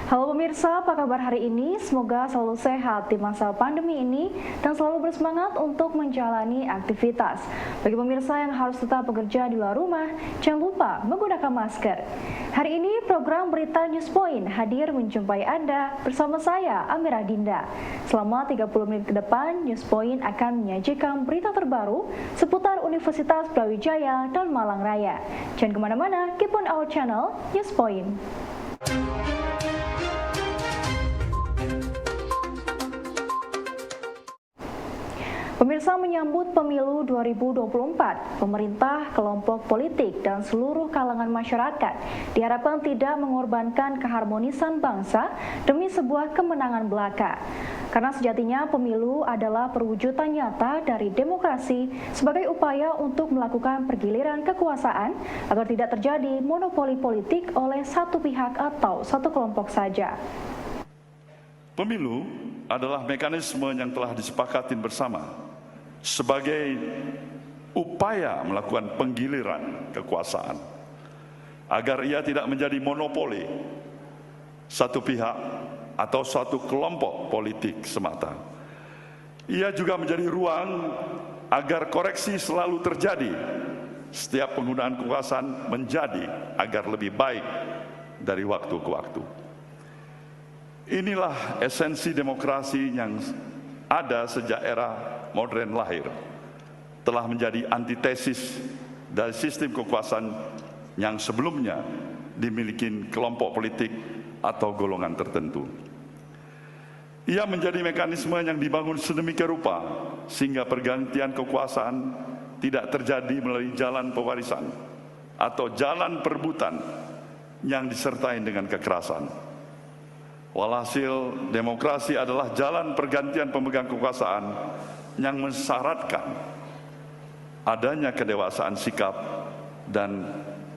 Halo pemirsa, apa kabar hari ini? Semoga selalu sehat di masa pandemi ini dan selalu bersemangat untuk menjalani aktivitas. Bagi pemirsa yang harus tetap bekerja di luar rumah, jangan lupa menggunakan masker. Hari ini program Berita News Point hadir menjumpai Anda bersama saya, Amira Dinda. Selama 30 menit ke depan, News Point akan menyajikan berita terbaru seputar Universitas Brawijaya dan Malang Raya. Jangan kemana-mana, keep on our channel, News Point. Pemirsa, menyambut pemilu 2024, pemerintah, kelompok politik, dan seluruh kalangan masyarakat diharapkan tidak mengorbankan keharmonisan bangsa demi sebuah kemenangan belaka. Karena sejatinya pemilu adalah perwujudan nyata dari demokrasi sebagai upaya untuk melakukan pergiliran kekuasaan agar tidak terjadi monopoli politik oleh satu pihak atau satu kelompok saja. Pemilu adalah mekanisme yang telah disepakati bersama sebagai upaya melakukan penggiliran kekuasaan agar ia tidak menjadi monopoli satu pihak atau satu kelompok politik semata. Ia juga menjadi ruang agar koreksi selalu terjadi setiap penggunaan kekuasaan menjadi agar lebih baik dari waktu ke waktu. Inilah esensi demokrasi yang ada sejak era modern lahir, telah menjadi antitesis dari sistem kekuasaan yang sebelumnya dimiliki kelompok politik atau golongan tertentu. Ia menjadi mekanisme yang dibangun sedemikian rupa sehingga pergantian kekuasaan tidak terjadi melalui jalan pewarisan atau jalan perebutan yang disertai dengan kekerasan. Walhasil, demokrasi adalah jalan pergantian pemegang kekuasaan yang mensyaratkan adanya kedewasaan sikap dan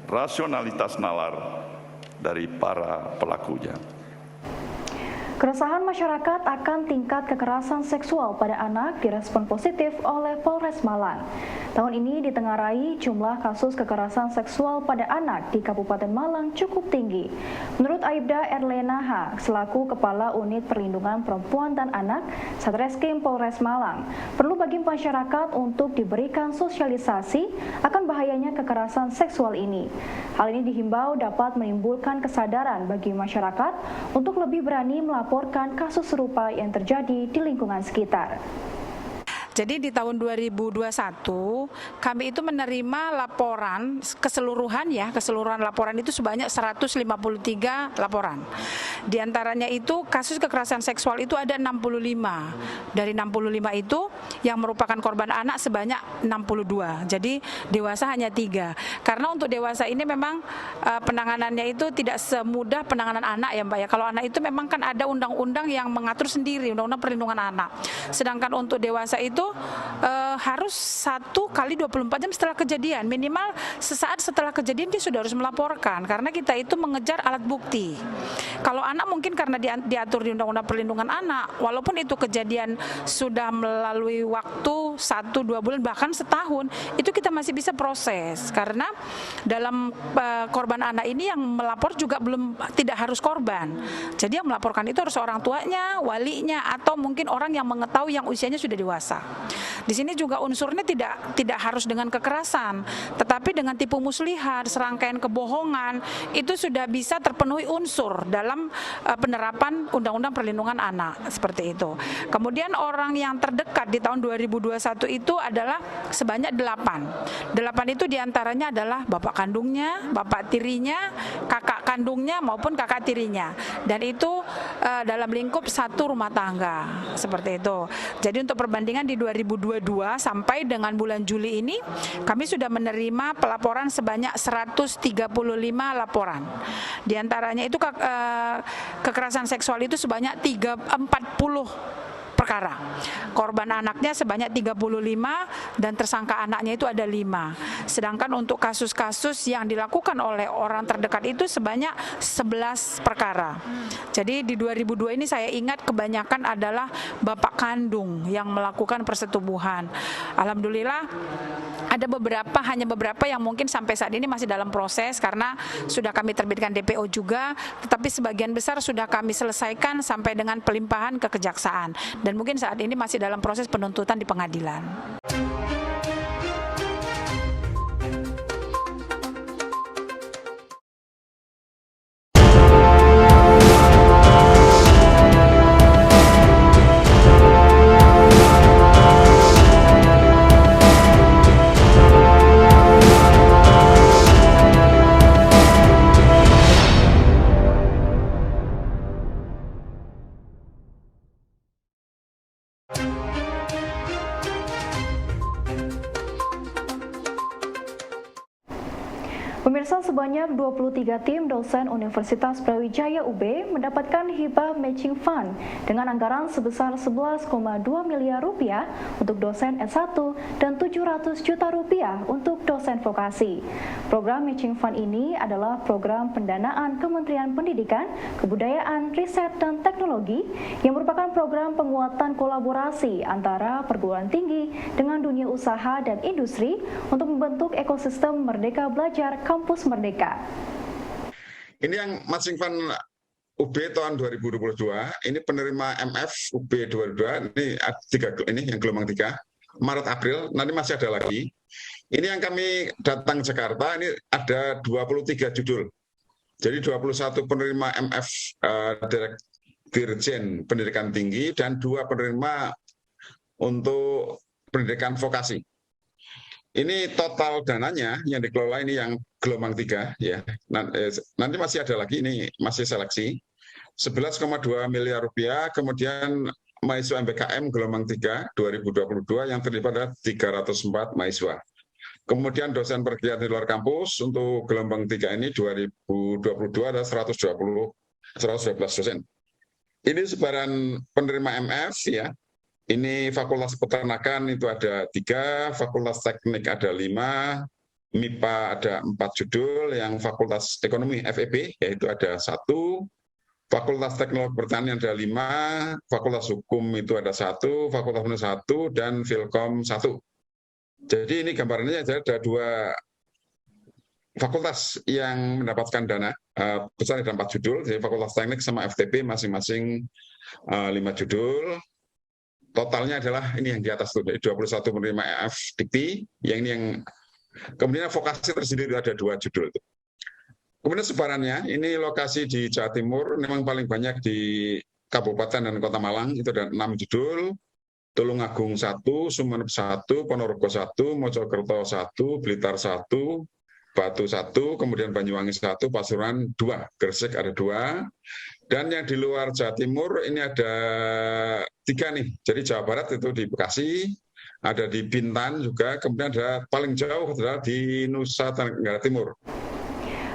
rasionalitas nalar dari para pelakunya. Keresahan masyarakat akan tingkat kekerasan seksual pada anak direspon positif oleh Polres Malang. Tahun ini ditengarai jumlah kasus kekerasan seksual pada anak di Kabupaten Malang cukup tinggi. Menurut Aibda Erlena H, selaku Kepala Unit Perlindungan Perempuan dan Anak Satreskrim Polres Malang, perlu bagi masyarakat untuk diberikan sosialisasi akan bahayanya kekerasan seksual ini. Hal ini dihimbau dapat menimbulkan kesadaran bagi masyarakat untuk lebih berani melaporkan kasus serupa yang terjadi di lingkungan sekitar. Jadi di tahun 2021 kami itu menerima laporan keseluruhan laporan itu sebanyak 153 laporan. Di antaranya itu kasus kekerasan seksual itu ada 65. Dari 65 itu yang merupakan korban anak sebanyak 62. Jadi dewasa hanya 3. Karena untuk dewasa ini memang penanganannya itu tidak semudah penanganan anak ya Mbak ya. Kalau anak itu memang kan ada undang-undang yang mengatur sendiri, undang-undang perlindungan anak. Sedangkan untuk dewasa itu harus 1 kali 24 jam setelah kejadian, minimal sesaat setelah kejadian dia sudah harus melaporkan karena kita itu mengejar alat bukti. Kalau anak mungkin karena diatur di Undang-Undang Perlindungan Anak, walaupun itu kejadian sudah melalui waktu 1-2 bulan bahkan setahun, itu kita masih bisa proses karena dalam korban anak ini yang melapor juga tidak harus korban. Jadi yang melaporkan itu harus orang tuanya, walinya, atau mungkin orang yang mengetahui yang usianya sudah dewasa. Di sini juga unsurnya tidak harus dengan kekerasan, tetapi dengan tipu muslihat, serangkaian kebohongan itu sudah bisa terpenuhi unsur dalam penerapan Undang-Undang Perlindungan Anak seperti itu. Kemudian orang yang terdekat di tahun 2021 itu adalah sebanyak 8. 8 itu diantaranya adalah bapak kandungnya, bapak tirinya, kakak kandungnya maupun kakak tirinya. Dan itu dalam lingkup satu rumah tangga seperti itu. Jadi untuk perbandingan di 2022 sampai dengan bulan Juli ini kami sudah menerima pelaporan sebanyak 135 laporan. Di antaranya itu kekerasan seksual itu sebanyak 40%. perkara. Korban anaknya sebanyak 35 dan tersangka anaknya itu ada 5. Sedangkan untuk kasus-kasus yang dilakukan oleh orang terdekat itu sebanyak 11 perkara. Jadi di 2002 ini saya ingat kebanyakan adalah bapak kandung yang melakukan persetubuhan. Alhamdulillah ada hanya beberapa yang mungkin sampai saat ini masih dalam proses karena sudah kami terbitkan DPO juga, tetapi sebagian besar sudah kami selesaikan sampai dengan pelimpahan ke kejaksaan dan mungkin saat ini masih dalam proses penuntutan di pengadilan. Pemirsa, sebanyak 23 tim dosen Universitas Brawijaya UB mendapatkan hibah matching fund dengan anggaran sebesar 11,2 miliar rupiah untuk dosen S1 dan 700 juta rupiah untuk dosen vokasi. Program matching fund ini adalah program pendanaan Kementerian Pendidikan, Kebudayaan, Riset, dan Teknologi yang merupakan program penguatan kolaborasi antara perguruan tinggi dengan dunia usaha dan industri untuk membentuk ekosistem Merdeka Belajar Kampus Merdeka. Ini yang matching fund UB tahun 2022, ini penerima MF UB 22, ini yang gelombang 3, Maret April, nanti masih ada lagi. Ini yang kami datang Jakarta, ini ada 23 judul. Jadi 21 penerima MF Dirjen Pendidikan Tinggi dan 2 penerima untuk pendidikan vokasi. Ini total dananya yang dikelola ini yang gelombang 3 ya. Nanti masih ada lagi, ini masih seleksi. 11,2 miliar rupiah, kemudian mahasiswa MBKM gelombang 3 2022 yang terlibat ada 304 mahasiswa. Kemudian dosen perkuliahan di luar kampus untuk gelombang 3 ini 2022 ada 112 dosen. Ini sebaran penerima MF ya. Ini Fakultas Peternakan itu ada 3, Fakultas Teknik ada 5, MIPA ada 4 judul, yang Fakultas Ekonomi FEB yaitu ada 1, Fakultas Teknologi Pertanian ada 5, Fakultas Hukum itu ada 1, Fakultas Pendidikan 1, dan Filkom 1. Jadi ini gambarannya ada 2 fakultas yang mendapatkan dana besar ada 4 judul, jadi Fakultas Teknik sama FTP masing-masing 5 judul. Totalnya adalah ini yang di atas itu 21 penerima EF Dikti, yang ini yang kemudian vokasi tersendiri ada 2 judul itu. Kemudian sebarannya ini lokasi di Jawa Timur memang paling banyak di Kabupaten dan Kota Malang itu ada 6 judul, Tulungagung 1, Sumeneb 1, Ponorogo 1, Mojokerto 1, Blitar 1, Batu 1, kemudian Banyuwangi 1, Pasuruan 2, Gresik ada 2. Dan yang di luar Jawa Timur ini ada 3 nih. Jadi Jawa Barat itu di Bekasi, ada di Bintan juga, kemudian ada paling jauh adalah di Nusa Tenggara Timur.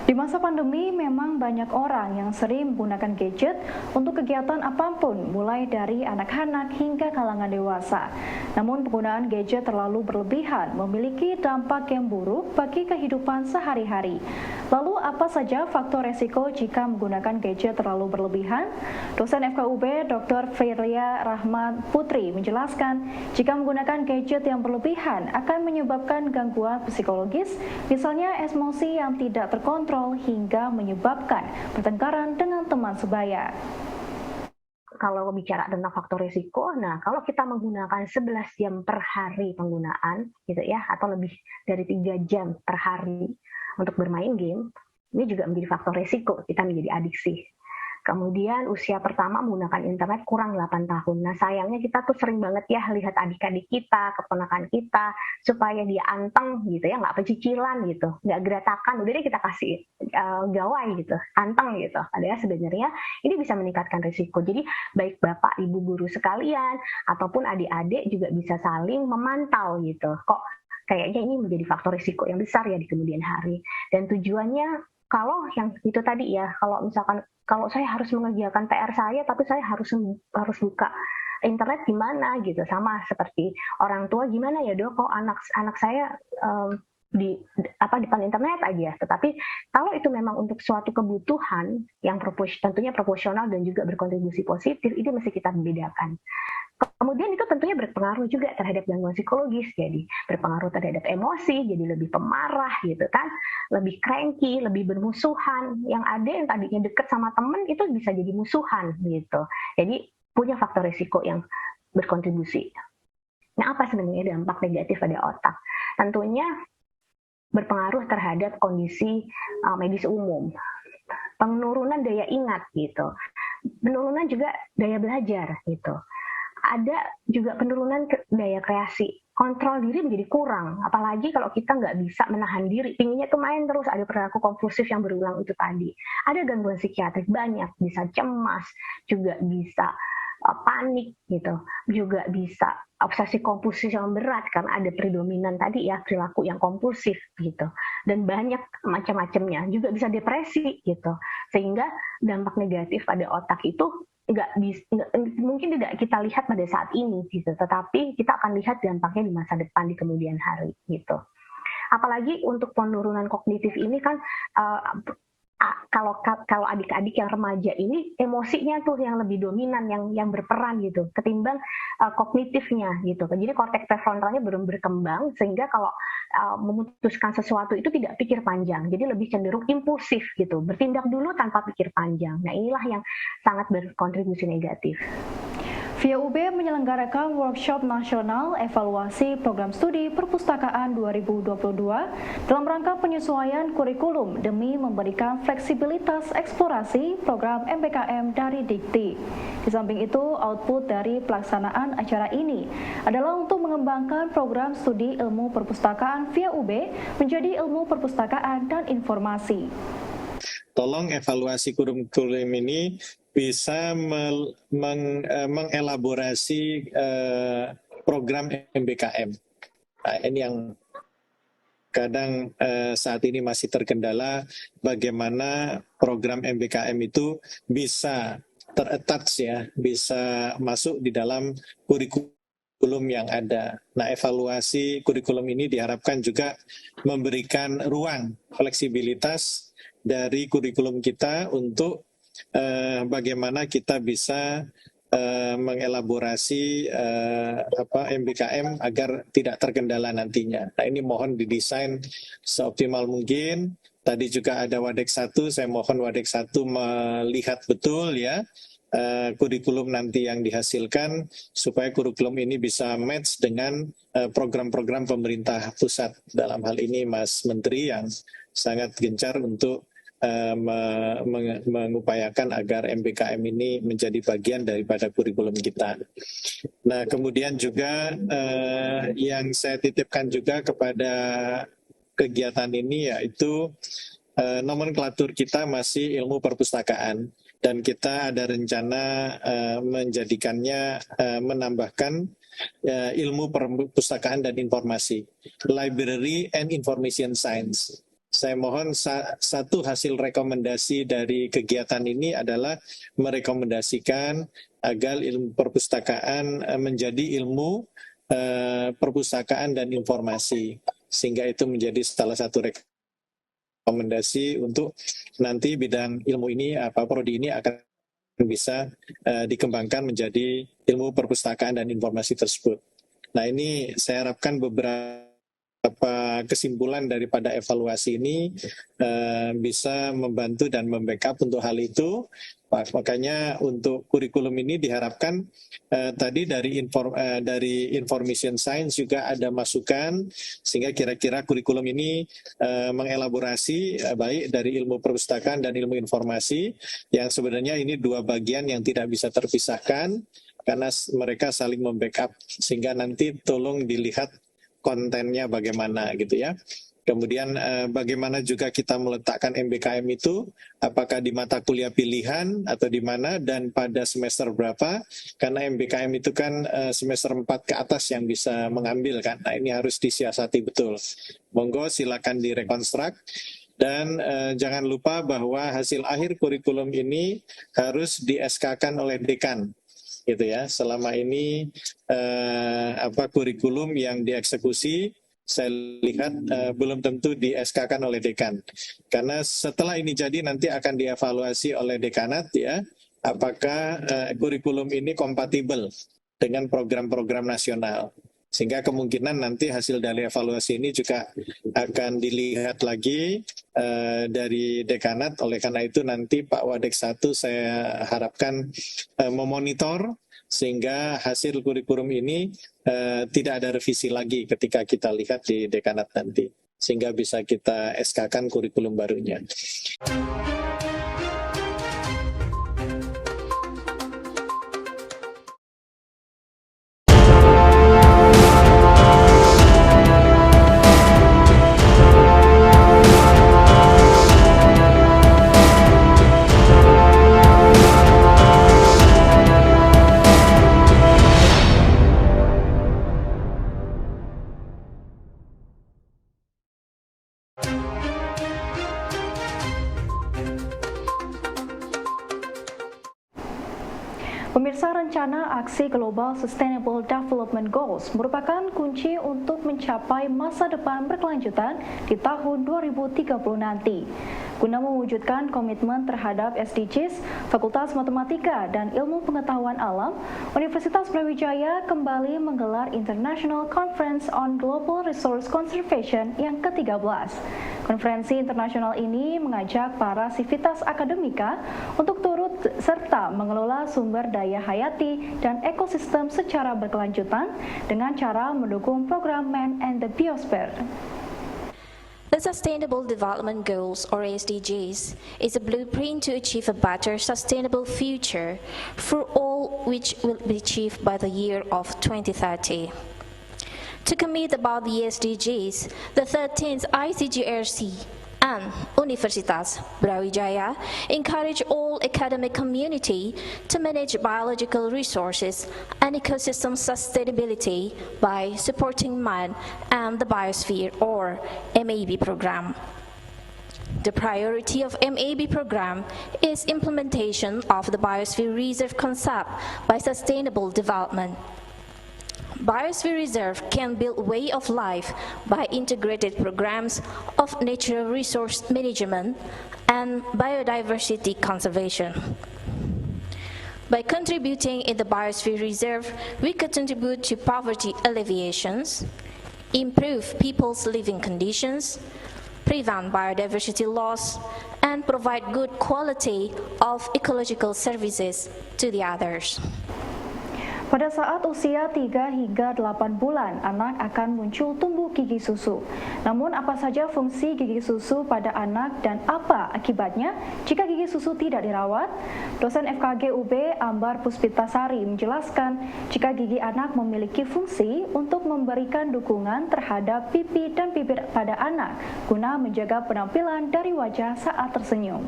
Di masa pandemi memang banyak orang yang sering menggunakan gadget untuk kegiatan apapun, mulai dari anak-anak hingga kalangan dewasa. Namun penggunaan gadget terlalu berlebihan memiliki dampak yang buruk bagi kehidupan sehari-hari. Lalu apa saja faktor resiko jika menggunakan gadget terlalu berlebihan? Dosen FKUB Dr. Firlia Rahmat Putri menjelaskan, jika menggunakan gadget yang berlebihan akan menyebabkan gangguan psikologis, misalnya emosi yang tidak terkontrol hingga menyebabkan pertengkaran dengan teman sebaya. Kalau bicara tentang faktor risiko, nah kalau kita menggunakan 11 jam per hari penggunaan gitu ya, atau lebih dari 3 jam per hari untuk bermain game, ini juga menjadi faktor risiko kita menjadi adiksi. Kemudian usia pertama menggunakan internet kurang 8 tahun. Nah sayangnya kita tuh sering banget ya lihat adik-adik kita, keponakan kita, supaya dia anteng gitu ya, nggak pecicilan gitu, nggak geratakan, udah deh kita kasih gawai gitu, anteng gitu. Padahal sebenarnya ini bisa meningkatkan risiko. Jadi baik bapak, ibu guru sekalian, ataupun adik-adik juga bisa saling memantau gitu. Kok kayaknya ini menjadi faktor risiko yang besar ya di kemudian hari. Dan tujuannya, kalau yang itu tadi ya, kalau misalkan kalau saya harus mengerjakan PR saya, tapi saya harus buka internet gimana gitu, sama seperti orang tua, gimana ya dok, kok anak saya di depan internet aja. Tetapi kalau itu memang untuk suatu kebutuhan yang tentunya proporsional dan juga berkontribusi positif, itu mesti kita bedakan. Kemudian itu tentunya berpengaruh juga terhadap gangguan psikologis, jadi berpengaruh terhadap emosi, jadi lebih pemarah gitu kan, lebih cranky, lebih bermusuhan. Yang ada yang tadinya deket sama temen itu bisa jadi musuhan gitu. Jadi punya faktor risiko yang berkontribusi. Nah, apa sebenarnya dampak negatif pada otak? Tentunya berpengaruh terhadap kondisi medis umum, penurunan daya ingat gitu, penurunan juga daya belajar gitu. Ada juga penurunan daya kreasi, kontrol diri menjadi kurang, apalagi kalau kita nggak bisa menahan diri, pinginnya tuh main terus, ada perilaku kompulsif yang berulang itu tadi. Ada gangguan psikiatrik banyak, bisa cemas, juga bisa panik gitu, juga bisa obsesi kompulsif yang berat karena ada predominan tadi ya perilaku yang kompulsif gitu, dan banyak macam-macamnya, juga bisa depresi gitu, sehingga dampak negatif pada otak itu mungkin tidak kita lihat pada saat ini gitu, tetapi kita akan lihat dampaknya di masa depan, di kemudian hari gitu. Apalagi untuk penurunan kognitif ini kan kalau adik-adik yang remaja ini emosinya tuh yang lebih dominan, yang berperan gitu, ketimbang kognitifnya gitu. Jadi korteks prefrontalnya belum berkembang, sehingga kalau memutuskan sesuatu itu tidak pikir panjang, jadi lebih cenderung impulsif gitu, bertindak dulu tanpa pikir panjang. Nah, inilah yang sangat berkontribusi negatif. Via UB menyelenggarakan workshop nasional evaluasi program studi perpustakaan 2022 dalam rangka penyesuaian kurikulum demi memberikan fleksibilitas eksplorasi program MBKM dari Dikti. Di samping itu, output dari pelaksanaan acara ini adalah untuk mengembangkan program studi ilmu perpustakaan via UB menjadi ilmu perpustakaan dan informasi. Tolong evaluasi kurikulum ini bisa mengelaborasi program MBKM. Nah, ini yang kadang saat ini masih terkendala, bagaimana program MBKM itu bisa ter-attach ya, bisa masuk di dalam kurikulum yang ada. Nah, evaluasi kurikulum ini diharapkan juga memberikan ruang fleksibilitas dari kurikulum kita untuk bagaimana kita bisa mengelaborasi MBKM agar tidak terkendala nantinya. Nah, ini mohon didesain seoptimal mungkin. Tadi juga ada Wadek 1, saya mohon Wadek 1 melihat betul ya kurikulum nanti yang dihasilkan supaya kurikulum ini bisa match dengan program-program pemerintah pusat. Dalam hal ini Mas Menteri yang sangat gencar untuk mengupayakan agar MBKM ini menjadi bagian daripada kurikulum kita. Nah, kemudian juga yang saya titipkan juga kepada kegiatan ini yaitu nomenklatur kita masih ilmu perpustakaan, dan kita ada rencana menjadikannya menambahkan ilmu perpustakaan dan informasi, Library and Information Science. Saya mohon satu hasil rekomendasi dari kegiatan ini adalah merekomendasikan agar ilmu perpustakaan menjadi ilmu perpustakaan dan informasi, sehingga itu menjadi salah satu rekomendasi untuk nanti bidang ilmu ini, prodi ini akan bisa dikembangkan menjadi ilmu perpustakaan dan informasi tersebut. Nah, ini saya harapkan beberapa kesimpulan daripada evaluasi ini bisa membantu dan membackup untuk hal itu. Makanya untuk kurikulum ini diharapkan tadi dari information science juga ada masukan, sehingga kira-kira kurikulum ini mengelaborasi baik dari ilmu perpustakaan dan ilmu informasi, yang sebenarnya ini dua bagian yang tidak bisa terpisahkan karena mereka saling membackup, sehingga nanti tolong dilihat kontennya bagaimana gitu ya. Kemudian bagaimana juga kita meletakkan MBKM itu, apakah di mata kuliah pilihan atau di mana, dan pada semester berapa, karena MBKM itu kan semester 4 ke atas yang bisa mengambil kan. Nah, ini harus disiasati betul. Monggo silakan direkonstruk. Dan jangan lupa bahwa hasil akhir kurikulum ini harus di SK-kan oleh dekan. gitu ya. Selama ini kurikulum yang dieksekusi saya lihat belum tentu di SK-kan oleh dekan. Karena setelah ini jadi nanti akan dievaluasi oleh dekanat ya, apakah kurikulum ini kompatibel dengan program-program nasional. Sehingga kemungkinan nanti hasil dari evaluasi ini juga akan dilihat lagi dari dekanat. Oleh karena itu nanti Pak Wadek 1 saya harapkan memonitor sehingga hasil kurikulum ini tidak ada revisi lagi ketika kita lihat di dekanat nanti. Sehingga bisa kita SK-kan kurikulum barunya. Pemirsa, rencana aksi Global Sustainable Development Goals merupakan kunci untuk mencapai masa depan berkelanjutan di tahun 2030 nanti. Guna mewujudkan komitmen terhadap SDGs, Fakultas Matematika dan Ilmu Pengetahuan Alam, Universitas Brawijaya kembali menggelar International Conference on Global Resource Conservation yang ke-13. Konferensi internasional ini mengajak para sivitas akademika untuk turut serta mengelola sumber daya hayati dan ekosistem secara berkelanjutan dengan cara mendukung program Man and the Biosphere. The Sustainable Development Goals, or SDGs, is a blueprint to achieve a better sustainable future for all, which will be achieved by the year of 2030. To commit about the SDGs, the 13th ICGRC and Universitas Brawijaya encourage all academic community to manage biological resources and ecosystem sustainability by supporting Man and the Biosphere, or MAB program. The priority of MAB program is implementation of the Biosphere Reserve concept by sustainable development. Biosphere Reserve can build way of life by integrated programs of natural resource management and biodiversity conservation. By contributing in the Biosphere Reserve, we could contribute to poverty alleviations, improve people's living conditions, prevent biodiversity loss, and provide good quality of ecological services to the others. Pada saat usia 3 hingga 8 bulan, anak akan muncul tumbuh gigi susu. Namun apa saja fungsi gigi susu pada anak dan apa akibatnya jika gigi susu tidak dirawat? Dosen FKG UB Ambar Puspitasari menjelaskan jika gigi anak memiliki fungsi untuk memberikan dukungan terhadap pipi dan bibir pada anak guna menjaga penampilan dari wajah saat tersenyum.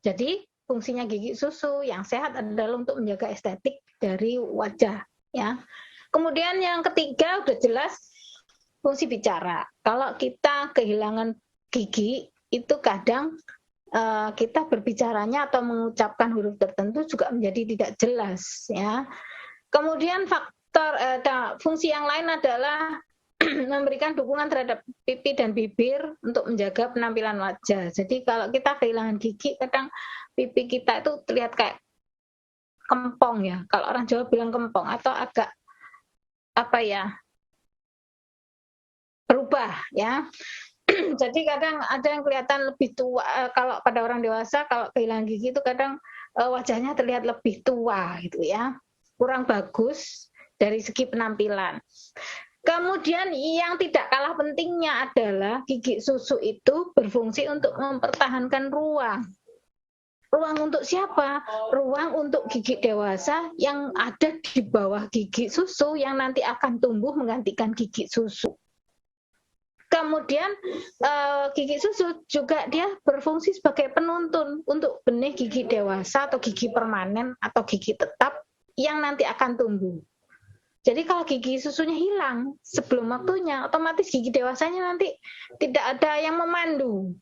Jadi fungsinya gigi susu yang sehat adalah untuk menjaga estetik dari wajah, ya. Kemudian yang ketiga udah jelas fungsi bicara. Kalau kita kehilangan gigi itu kadang kita berbicaranya atau mengucapkan huruf tertentu juga menjadi tidak jelas, ya. Kemudian fungsi yang lain adalah memberikan dukungan terhadap pipi dan bibir untuk menjaga penampilan wajah. Jadi kalau kita kehilangan gigi, kadang pipi kita itu terlihat kayak kempong, ya. Kalau orang Jawa bilang kempong, atau agak berubah, ya. Jadi kadang ada yang kelihatan lebih tua. Kalau pada orang dewasa, kalau kehilangan gigi itu kadang wajahnya terlihat lebih tua, gitu ya. Kurang bagus dari segi penampilan. Kemudian yang tidak kalah pentingnya adalah gigi susu itu berfungsi untuk mempertahankan ruang. Ruang untuk siapa? Ruang untuk gigi dewasa yang ada di bawah gigi susu yang nanti akan tumbuh menggantikan gigi susu. Kemudian gigi susu juga dia berfungsi sebagai penuntun untuk benih gigi dewasa atau gigi permanen atau gigi tetap yang nanti akan tumbuh. Jadi kalau gigi susunya hilang sebelum waktunya, otomatis gigi dewasanya nanti tidak ada yang memandu.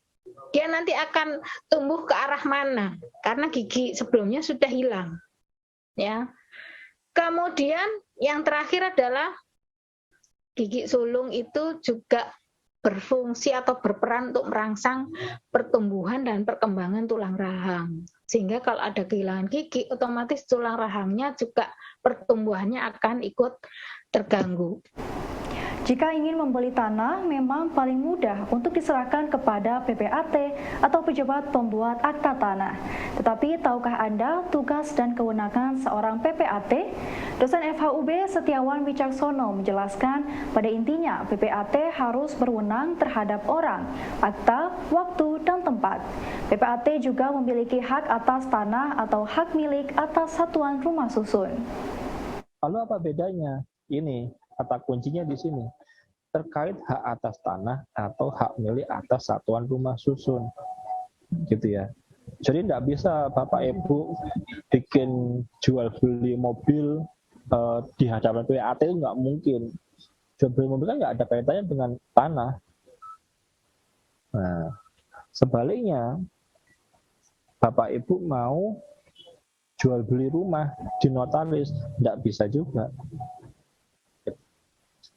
Dia nanti akan tumbuh ke arah mana, karena gigi sebelumnya sudah hilang. ya. Kemudian yang terakhir adalah gigi sulung itu juga berfungsi atau berperan untuk merangsang pertumbuhan dan perkembangan tulang rahang. Sehingga kalau ada kehilangan gigi, otomatis tulang rahangnya juga pertumbuhannya akan ikut terganggu. Jika ingin membeli tanah, memang paling mudah untuk diserahkan kepada PPAT atau pejabat pembuat akta tanah. Tetapi tahukah Anda tugas dan kewenangan seorang PPAT? Dosen FHUB Setiawan Wicaksono menjelaskan pada intinya PPAT harus berwenang terhadap orang, akta, waktu, dan tempat. PPAT juga memiliki hak atas tanah atau hak milik atas satuan rumah susun. Lalu apa bedanya? Ini kata kuncinya di sini, terkait hak atas tanah atau hak milik atas satuan rumah susun, gitu ya. Jadi tidak bisa Bapak Ibu bikin jual beli mobil di hadapan PPAT, itu nggak mungkin. Jual beli mobil kan nggak ada kaitannya dengan tanah. Nah, sebaliknya Bapak Ibu mau jual beli rumah di notaris, tidak bisa juga.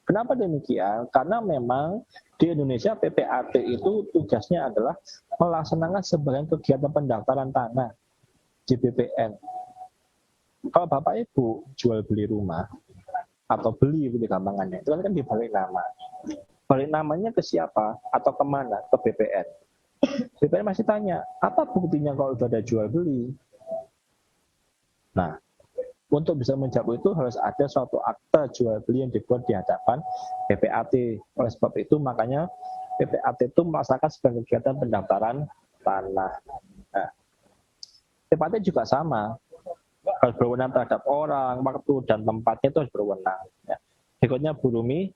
Kenapa demikian? Karena memang di Indonesia PPAT itu tugasnya adalah melaksanakan sebagian kegiatan pendaftaran tanah di BPN. Kalau Bapak Ibu jual beli rumah atau beli itu gampangannya, itu kan dibalik nama. Balik namanya ke siapa atau kemana? Ke BPN. BPN masih tanya, apa buktinya kalau sudah ada jual beli? Nah, untuk bisa menjawab itu harus ada suatu akta jual beli yang dibuat di hadapan PPAT. Oleh sebab itu makanya PPAT itu melaksanakan sebagai kegiatan pendaftaran tanah. Nah, PPAT juga sama, harus berwenang terhadap orang, waktu, dan tempatnya itu harus berwenang. Ya. Berikutnya Bu Rumi.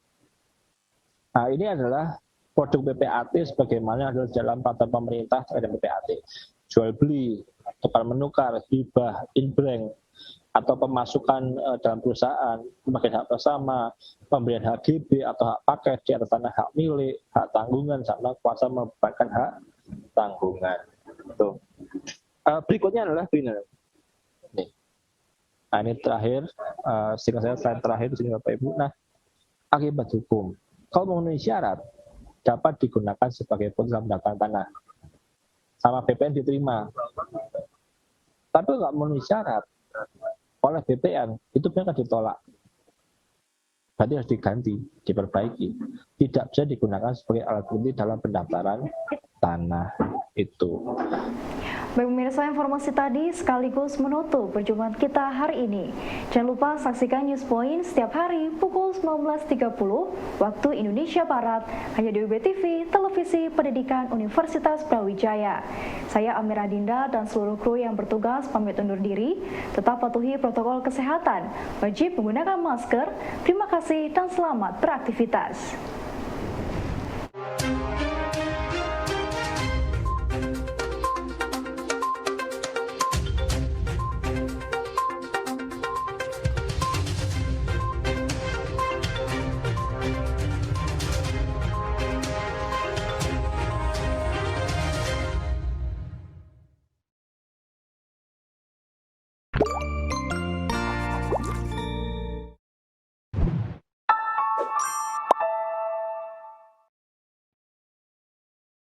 Nah, ini adalah produk PPAT sebagaimana adalah dalam peraturan pemerintah terhadap PPAT. Jual beli, tukar menukar, hibah, in-bank, atau pemasukan dalam perusahaan, pembagian hak bersama, pemberian hak GB atau hak pakai di atas tanah hak milik, hak tanggungan, sama kuasa membebankan hak tanggungan. Tuh. Berikutnya adalah final. Nih. Nah, ini terakhir, singkat saya slide terakhir di sini Bapak Ibu. Nah, akibat hukum. Kalau memenuhi syarat, dapat digunakan sebagai putusan pendaftaran tanah. Sama BPN diterima. Tapi nggak memenuhi syarat oleh BPN, itu mereka ditolak. Berarti harus diganti, diperbaiki. Tidak bisa digunakan sebagai alat bukti dalam pendaftaran tanah itu. Baik pemirsa, informasi tadi sekaligus menutup perjumpaan kita hari ini. Jangan lupa saksikan News Point setiap hari pukul 19.30 waktu Indonesia Barat hanya di UB TV, Televisi Pendidikan Universitas Brawijaya. Saya Amira Dinda dan seluruh kru yang bertugas pamit undur diri. Tetap patuhi protokol kesehatan, wajib menggunakan masker. Terima kasih dan selamat beraktivitas.